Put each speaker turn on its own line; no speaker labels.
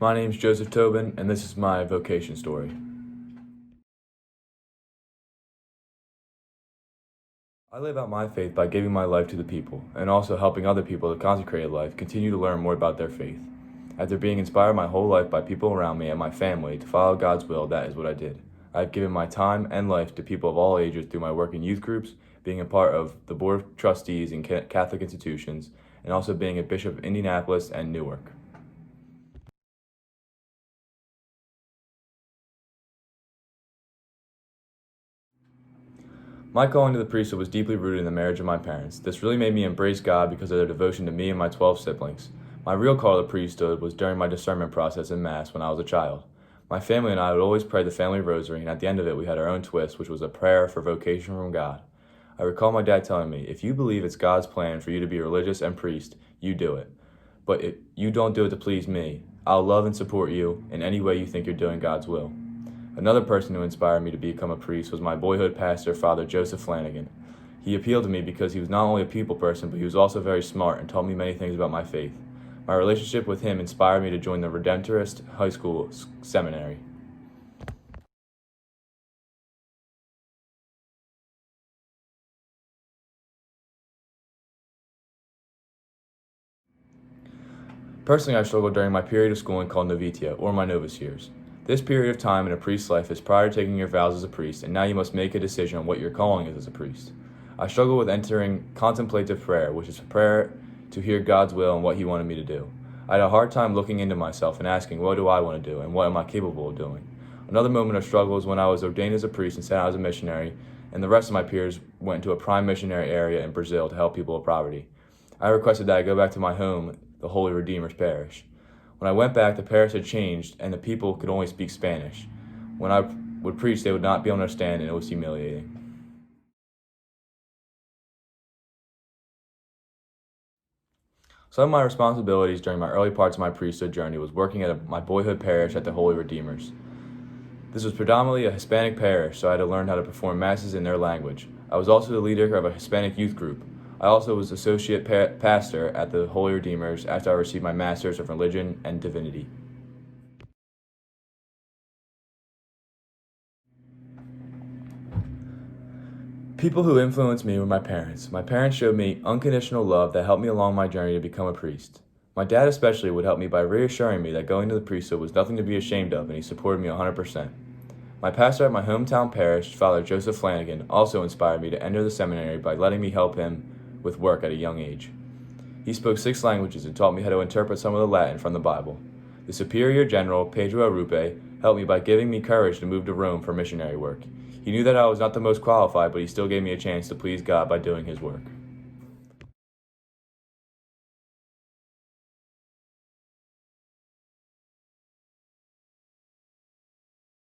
My name's Joseph Tobin, and this is my vocation story. I live out my faith by giving my life to the people, and also helping other people to consecrate life continue to learn more about their faith. After being inspired my whole life by people around me and my family to follow God's will, that is what I did. I have given my time and life to people of all ages through my work in youth groups, being a part of the Board of Trustees in Catholic institutions, and also being a Bishop of Indianapolis and Newark. My calling to the priesthood was deeply rooted in the marriage of my parents. This really made me embrace God because of their devotion to me and my 12 siblings. My real call to the priesthood was during my discernment process in Mass when I was a child. My family and I would always pray the family rosary, and at the end of it we had our own twist, which was a prayer for vocation from God. I recall my dad telling me, if you believe it's God's plan for you to be religious and priest, you do it. But if you don't do it to please me, I'll love and support you in any way you think you're doing God's will. Another person who inspired me to become a priest was my boyhood pastor, Father Joseph Flanagan. He appealed to me because he was not only a people person, but he was also very smart and taught me many things about my faith. My relationship with him inspired me to join the Redemptorist High School Seminary. Personally, I struggled during my period of schooling called novitia, or my novice years. This period of time in a priest's life is prior to taking your vows as a priest, and now you must make a decision on what your calling is as a priest. I struggled with entering contemplative prayer, which is a prayer to hear God's will and what He wanted me to do. I had a hard time looking into myself and asking, what do I want to do, and what am I capable of doing? Another moment of struggle was when I was ordained as a priest and sent out as a missionary, and the rest of my peers went into a prime missionary area in Brazil to help people of poverty. I requested that I go back to my home, the Holy Redeemer's Parish. When I went back, the parish had changed, and the people could only speak Spanish. When I would preach, they would not be able to understand, and it was humiliating. Some of my responsibilities during my early parts of my priesthood journey was working at my boyhood parish at the Holy Redeemers. This was predominantly a Hispanic parish, so I had to learn how to perform masses in their language. I was also the leader of a Hispanic youth group. I also was associate pastor at the Holy Redeemers after I received my Master's of Religion and Divinity. People who influenced me were my parents. My parents showed me unconditional love that helped me along my journey to become a priest. My dad especially would help me by reassuring me that going to the priesthood was nothing to be ashamed of, and he supported me 100%. My pastor at my hometown parish, Father Joseph Flanagan, also inspired me to enter the seminary by letting me help him with work at a young age. He spoke 6 languages and taught me how to interpret some of the Latin from the Bible. The Superior General, Pedro Arrupe, helped me by giving me courage to move to Rome for missionary work. He knew that I was not the most qualified, but he still gave me a chance to please God by doing his work.